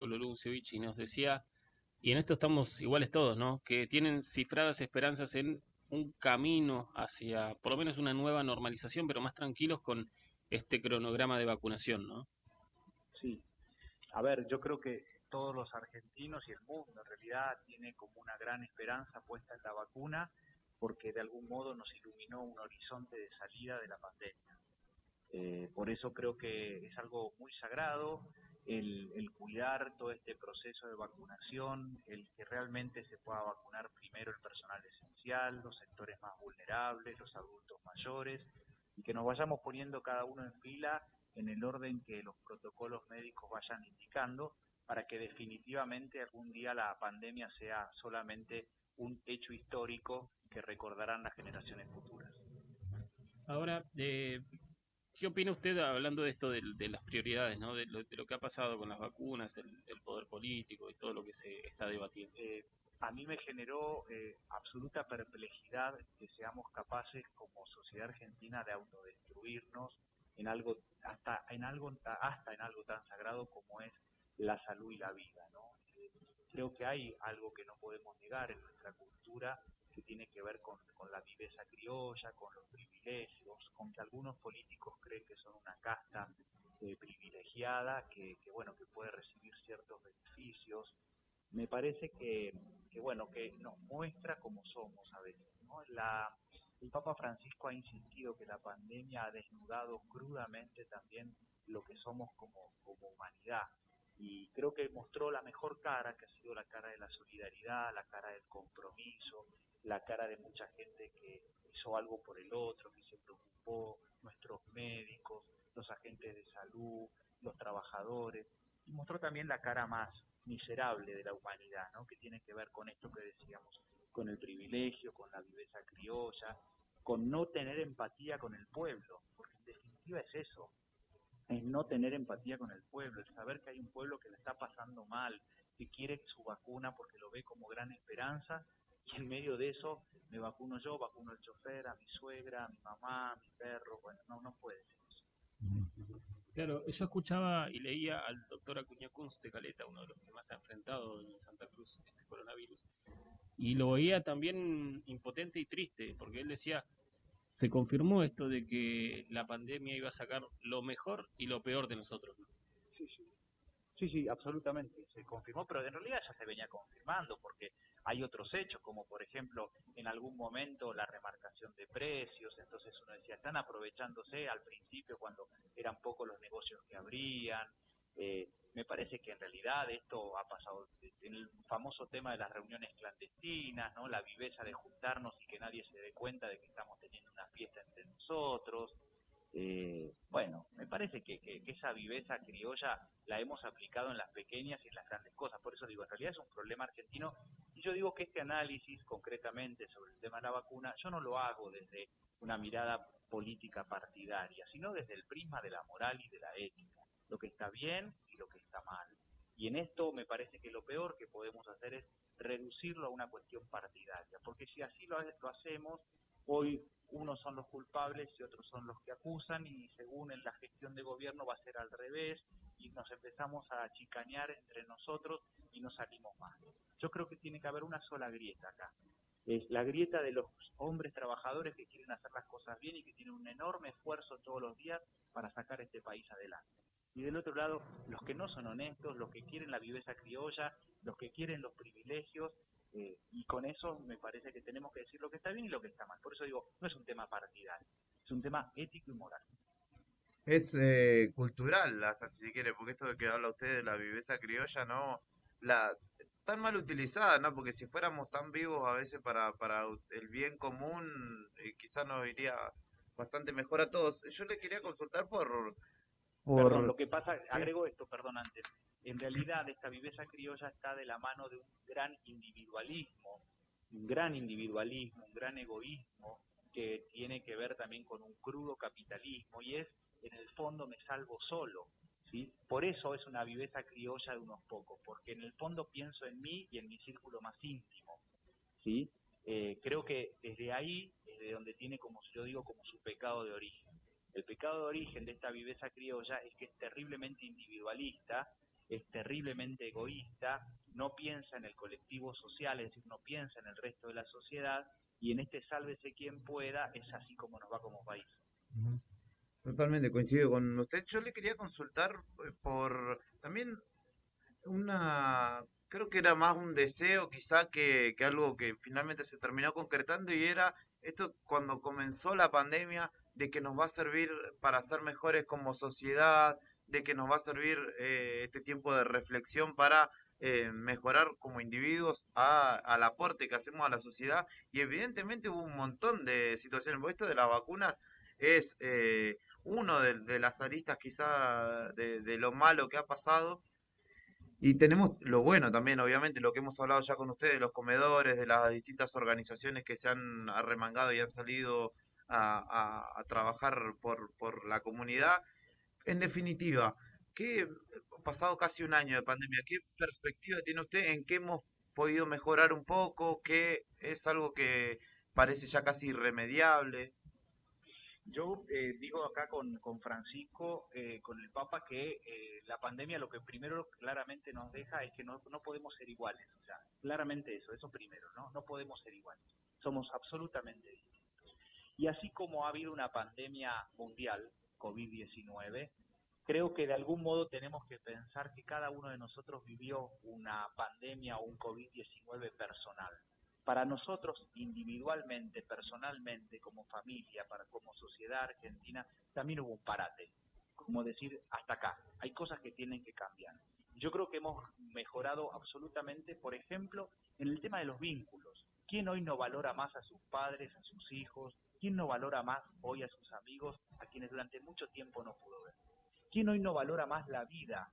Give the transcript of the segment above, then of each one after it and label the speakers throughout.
Speaker 1: Nicolò Lucevic y nos decía, y en esto estamos iguales todos, ¿no? Que tienen cifradas esperanzas en un camino hacia por lo menos una nueva normalización, pero más tranquilos con este cronograma de vacunación, ¿no?
Speaker 2: Sí, a ver, yo creo que todos los argentinos y el mundo en realidad tiene como una gran esperanza puesta en la vacuna porque de algún modo nos iluminó un horizonte de salida de la pandemia. Por eso creo que es algo muy sagrado el cuidar todo este proceso de vacunación, el que realmente se pueda vacunar primero el personal esencial, los sectores más vulnerables, los adultos mayores, y que nos vayamos poniendo cada uno en fila en el orden que los protocolos médicos vayan indicando, para que definitivamente algún día la pandemia sea solamente un hecho histórico que recordarán las generaciones futuras.
Speaker 1: Ahora, ¿qué opina usted hablando de esto de las prioridades, ¿no? De lo que ha pasado con las vacunas, el poder político y todo lo que se está debatiendo?
Speaker 2: eh, a mí me generó absoluta perplejidad que seamos capaces como sociedad argentina de autodestruirnos en algo hasta en algo tan sagrado como es la salud y la vida, ¿no? Creo que hay algo que no podemos negar en nuestra cultura que tiene que ver con la viveza criolla, con los privilegios, con que algunos políticos creen que son una casta privilegiada bueno, que puede recibir ciertos beneficios. Me parece bueno, que nos muestra cómo somos a veces, ¿no? El Papa Francisco ha insistido que la pandemia ha desnudado crudamente también lo que somos como humanidad, y creo que mostró la mejor cara, que ha sido la cara de la solidaridad, la cara del compromiso, la cara de mucha gente que hizo algo por el otro, que se preocupó, nuestros médicos, los agentes de salud, los trabajadores, y mostró también la cara más miserable de la humanidad, ¿no? Que tiene que ver con esto que decíamos, con el privilegio, con la viveza criolla, con no tener empatía con el pueblo, porque en definitiva es eso, es no tener empatía con el pueblo, es saber que hay un pueblo que le está pasando mal, que quiere su vacuna porque lo ve como gran esperanza, y en medio de eso me vacuno yo, vacuno al chofer, a mi suegra, a mi mamá, a mi perro. Bueno, no puede ser eso.
Speaker 1: Claro, yo escuchaba y leía al doctor Acuña Kunz de Caleta, uno de los que más se ha enfrentado en Santa Cruz este coronavirus, y lo veía también impotente y triste, porque él decía, se confirmó esto de que la pandemia iba a sacar lo mejor y lo peor de nosotros, ¿no?
Speaker 2: Sí, sí. Sí, sí, absolutamente, se confirmó, pero en realidad ya se venía confirmando, porque hay otros hechos, como por ejemplo, en algún momento la remarcación de precios. Entonces uno decía, están aprovechándose al principio cuando eran pocos los negocios que abrían. Me parece que en realidad esto ha pasado en el famoso tema de las reuniones clandestinas, ¿no? La viveza de juntarnos y que nadie se dé cuenta de que estamos teniendo una fiesta entre nosotros. Bueno, me parece que esa viveza criolla la hemos aplicado en las pequeñas y en las grandes cosas. Por eso digo, en realidad es un problema argentino, y yo digo que este análisis concretamente sobre el tema de la vacuna, yo no lo hago desde una mirada política partidaria, sino desde el prisma de la moral y de la ética, lo que está bien y lo que está mal. Y en esto me parece que lo peor que podemos hacer es reducirlo a una cuestión partidaria, porque si así lo hacemos, hoy unos son los culpables y otros son los que acusan, y según en la gestión de gobierno va a ser al revés, y nos empezamos a chicanear entre nosotros y no salimos más. Yo creo que tiene que haber una sola grieta acá. Es la grieta de los hombres trabajadores que quieren hacer las cosas bien y que tienen un enorme esfuerzo todos los días para sacar este país adelante. Y del otro lado, los que no son honestos, los que quieren la viveza criolla, los que quieren los privilegios, y con eso me parece que tenemos que decir lo que está bien y lo que está mal. Por eso digo, no es un tema partidario, es un tema ético y moral.
Speaker 3: Es cultural, hasta si se quiere, porque esto de que habla usted de la viveza criolla, ¿no? La tan mal utilizada, ¿no? Porque si fuéramos tan vivos a veces para el bien común, quizás nos iría bastante mejor a todos. Yo le quería consultar
Speaker 2: Perdón,
Speaker 3: por,
Speaker 2: lo que pasa,
Speaker 3: sí,
Speaker 2: agrego esto, perdón, antes. En realidad, esta viveza criolla está de la mano de un gran individualismo, un gran egoísmo, que tiene que ver también con un crudo capitalismo, y es, en el fondo, me salvo solo, ¿sí? Por eso es una viveza criolla de unos pocos, porque en el fondo pienso en mí y en mi círculo más íntimo, ¿sí? Creo que desde ahí es de donde tiene, como yo digo, como su pecado de origen. El pecado de origen de esta viveza criolla es que es terriblemente individualista, es terriblemente egoísta, no piensa en el colectivo social, es decir, no piensa en el resto de la sociedad, y en este sálvese quien pueda, es así como nos va como país.
Speaker 3: Ujú. Totalmente coincido con usted. Yo le quería consultar por también creo que era más un deseo quizá que algo que finalmente se terminó concretando y era esto cuando comenzó la pandemia, de que nos va a servir para ser mejores como sociedad, de que nos va a servir este tiempo de reflexión para mejorar como individuos al aporte que hacemos a la sociedad y evidentemente hubo un montón de situaciones, porque esto de las vacunas es uno de las aristas quizá de lo malo que ha pasado y tenemos lo bueno también, obviamente, lo que hemos hablado ya con ustedes, los comedores, de las distintas organizaciones que se han arremangado y han salido a trabajar por la comunidad. En definitiva, ¿qué, pasado casi un año de pandemia, qué perspectiva tiene usted en qué hemos podido mejorar un poco? ¿Qué es algo que parece ya casi irremediable?
Speaker 2: Yo digo acá con Francisco, con el Papa, que la pandemia lo que primero claramente nos deja es que no podemos ser iguales. O sea, claramente eso primero, ¿no? No podemos ser iguales. Somos absolutamente distintos. Y así como ha habido una pandemia mundial, COVID-19, creo que de algún modo tenemos que pensar que cada uno de nosotros vivió una pandemia o un COVID-19 personal. Para nosotros individualmente, personalmente, como familia, como sociedad argentina, también hubo un parate. Como decir, hasta acá, hay cosas que tienen que cambiar. Yo creo que hemos mejorado absolutamente, por ejemplo, en el tema de los vínculos. ¿Quién hoy no valora más a sus padres, a sus hijos? ¿Quién no valora más hoy a sus amigos, a quienes durante mucho tiempo no pudo ver? ¿Quién hoy no valora más la vida?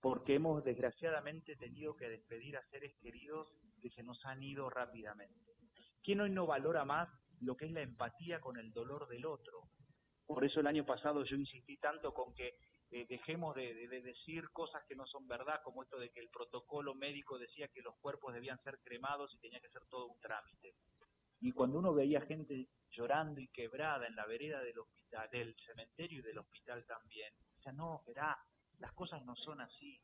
Speaker 2: Porque hemos desgraciadamente tenido que despedir a seres queridos que se nos han ido rápidamente. ¿Quién hoy no valora más lo que es la empatía con el dolor del otro? Por eso el año pasado yo insistí tanto con que dejemos de decir cosas que no son verdad, como esto de que el protocolo médico decía que los cuerpos debían ser cremados y tenía que ser todo un trámite. Y cuando uno veía gente llorando y quebrada en la vereda del hospital, del cementerio y del hospital también, o sea, no, verá, las cosas no son así.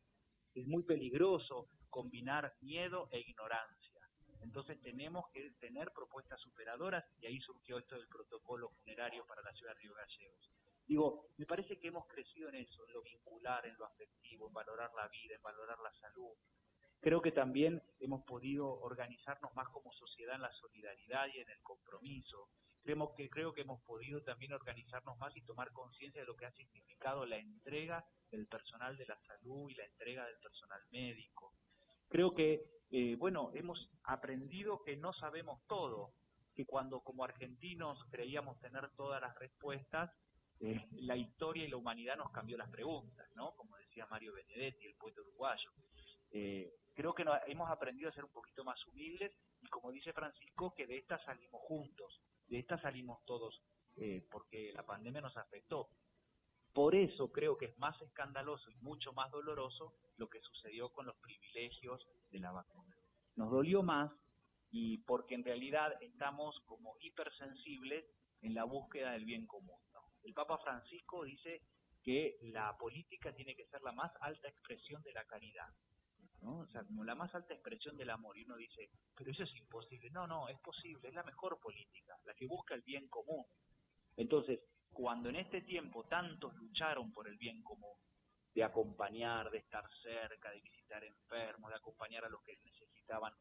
Speaker 2: Es muy peligroso combinar miedo e ignorancia. Entonces tenemos que tener propuestas superadoras y ahí surgió esto del protocolo funerario para la ciudad de Río Gallegos. Digo, me parece que hemos crecido en eso, en lo vincular, en lo afectivo, en valorar la vida, en valorar la salud. Creo que también hemos podido organizarnos más como sociedad en la solidaridad y en el compromiso. Creo que hemos podido también organizarnos más y tomar conciencia de lo que ha significado la entrega del personal de la salud y la entrega del personal médico. Creo que, bueno, hemos aprendido que no sabemos todo, que cuando como argentinos creíamos tener todas las respuestas, la historia y la humanidad nos cambió las preguntas, ¿no? Como decía Mario Benedetti, el poeta uruguayo. Creo que hemos aprendido a ser un poquito más humildes y como dice Francisco, que de esta salimos juntos, de esta salimos todos, porque la pandemia nos afectó. Por eso creo que es más escandaloso y mucho más doloroso lo que sucedió con los privilegios de la vacuna. Nos dolió más y porque en realidad estamos como hipersensibles en la búsqueda del bien común, ¿no? El Papa Francisco dice que la política tiene que ser la más alta expresión de la caridad, ¿no? O sea, como la más alta expresión del amor. Y uno dice, pero eso es imposible. No, no, es posible, es la mejor política, la que busca el bien común. Entonces, cuando en este tiempo tantos lucharon por el bien común, de acompañar, de estar cerca, de visitar enfermos, de acompañar a los que necesitaban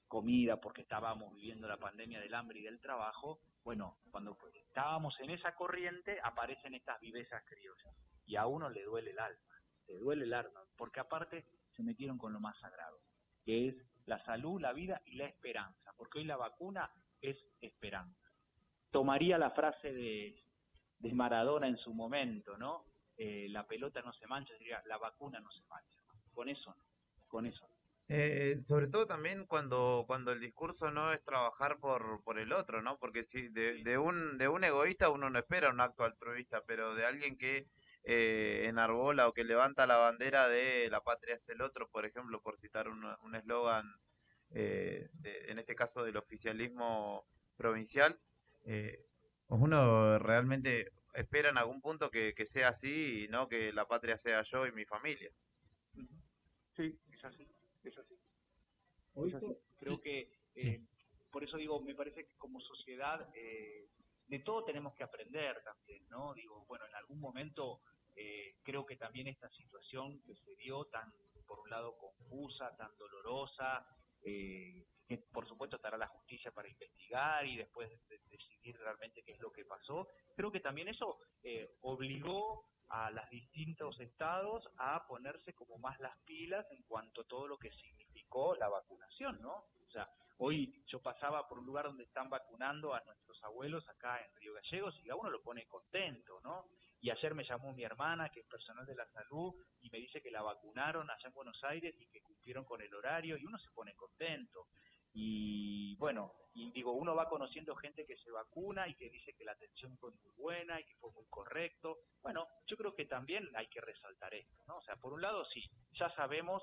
Speaker 2: comida porque estábamos viviendo la pandemia del hambre y del trabajo, bueno, cuando estábamos en esa corriente aparecen estas vivezas criollas y a uno le duele el alma, porque aparte se metieron con lo más sagrado, que es la salud, la vida y la esperanza, porque hoy la vacuna es esperanza. Tomaría la frase de Maradona en su momento, ¿no? La pelota no se mancha, diría, la vacuna no se mancha. Con eso no, con eso no.
Speaker 3: Sobre todo también cuando el discurso no es trabajar por el otro, ¿no? Porque si de un egoísta uno no espera un acto altruista, pero de alguien que enarbola o que levanta la bandera de la patria es el otro, por ejemplo, por citar un eslogan, en este caso del oficialismo provincial, eh, uno realmente espera en algún punto que sea así y no que la patria sea yo y mi familia.
Speaker 2: Sí, es así, es así.
Speaker 1: Hoy
Speaker 2: Es así. Creo que,
Speaker 1: sí.
Speaker 2: por eso digo, me parece que como sociedad de todo tenemos que aprender también, ¿no? Digo, bueno, en algún momento creo que también esta situación que se dio tan, por un lado, confusa, tan dolorosa, que por supuesto estará la justicia para investigar y después decidir realmente qué es lo que pasó, creo que también eso obligó a los distintos estados a ponerse como más las pilas en cuanto a todo lo que significó la vacunación, ¿no? O sea, hoy yo pasaba por un lugar donde están vacunando a nuestros abuelos acá en Río Gallegos y a uno lo pone contento, ¿no? Y ayer me llamó mi hermana, que es personal de la salud, y me dice que la vacunaron allá en Buenos Aires y que cumplieron con el horario, y uno se pone contento. Y bueno, y digo, uno va conociendo gente que se vacuna y que dice que la atención fue muy buena y que fue muy correcto. Bueno, yo creo que también hay que resaltar esto, ¿no? O sea, por un lado sí, ya sabemos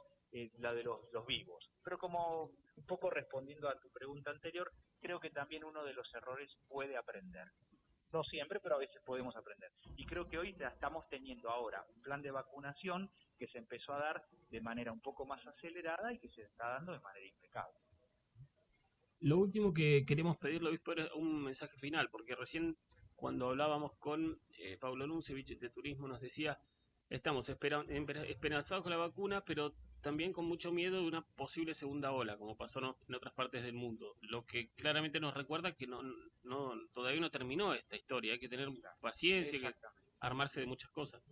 Speaker 2: la de los vivos, pero como un poco respondiendo a tu pregunta anterior, creo que también uno de los errores puede aprender. No siempre, pero a veces podemos aprender. Y creo que hoy ya estamos teniendo ahora un plan de vacunación que se empezó a dar de manera un poco más acelerada y que se está dando de manera impecable.
Speaker 1: Lo último que queremos pedirle, obispo, era un mensaje final, porque recién cuando hablábamos con Pablo Nuncevich de Turismo nos decía, estamos esperanzados con la vacuna, pero también con mucho miedo de una posible segunda ola, como pasó en otras partes del mundo. Lo que claramente nos recuerda que todavía no terminó esta historia, hay que tener paciencia, hay que
Speaker 2: Exactamente.
Speaker 1: armarse de muchas cosas.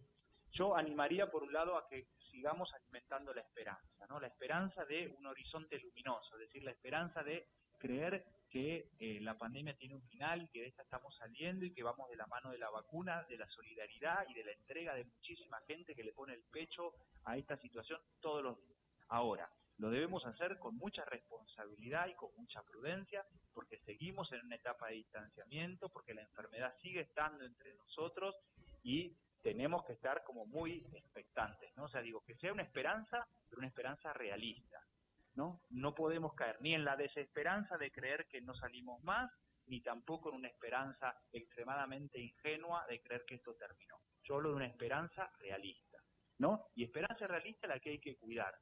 Speaker 2: Yo animaría por un lado a que sigamos alimentando la esperanza, ¿no? La esperanza de un horizonte luminoso, es decir, la esperanza de creer que la pandemia tiene un final, que de esta estamos saliendo y que vamos de la mano de la vacuna, de la solidaridad y de la entrega de muchísima gente que le pone el pecho a esta situación todos los días. Ahora, lo debemos hacer con mucha responsabilidad y con mucha prudencia, porque seguimos en una etapa de distanciamiento, porque la enfermedad sigue estando entre nosotros y tenemos que estar como muy expectantes, ¿no? O sea, digo, que sea una esperanza, pero una esperanza realista, ¿no? No podemos caer ni en la desesperanza de creer que no salimos más, ni tampoco en una esperanza extremadamente ingenua de creer que esto terminó. Yo hablo de una esperanza realista, ¿no? Y esperanza realista la que hay que cuidar.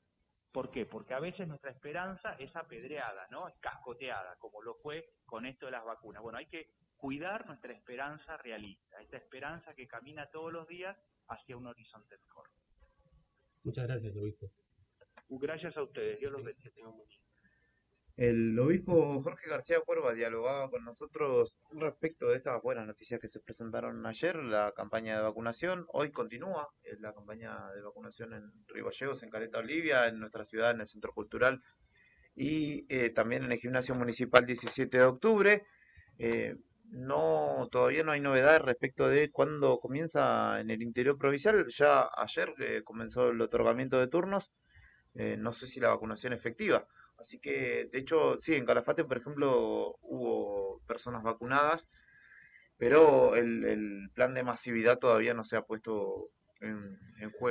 Speaker 2: ¿Por qué? Porque a veces nuestra esperanza es apedreada, ¿no? Es cascoteada, como lo fue con esto de las vacunas. Bueno, hay que cuidar nuestra esperanza realista, esta esperanza que camina todos los días hacia un horizonte mejor.
Speaker 1: Muchas gracias, obispo.
Speaker 2: Gracias a ustedes, Dios los bendiga.
Speaker 1: Que tengan buen día.
Speaker 3: El obispo Jorge García Cuerva dialogaba con nosotros respecto de estas buenas noticias que se presentaron ayer, la campaña de vacunación. Hoy continúa la campaña de vacunación en Río Gallegos, en Caleta Olivia, en nuestra ciudad, en el Centro Cultural y también en el Gimnasio Municipal 17 de octubre. Todavía no hay novedades respecto de cuándo comienza en el interior provincial. Ya ayer comenzó el otorgamiento de turnos. No sé si la vacunación efectiva. Así que, de hecho, sí, en Calafate, por ejemplo, hubo personas vacunadas, pero el plan de masividad todavía no se ha puesto en juego.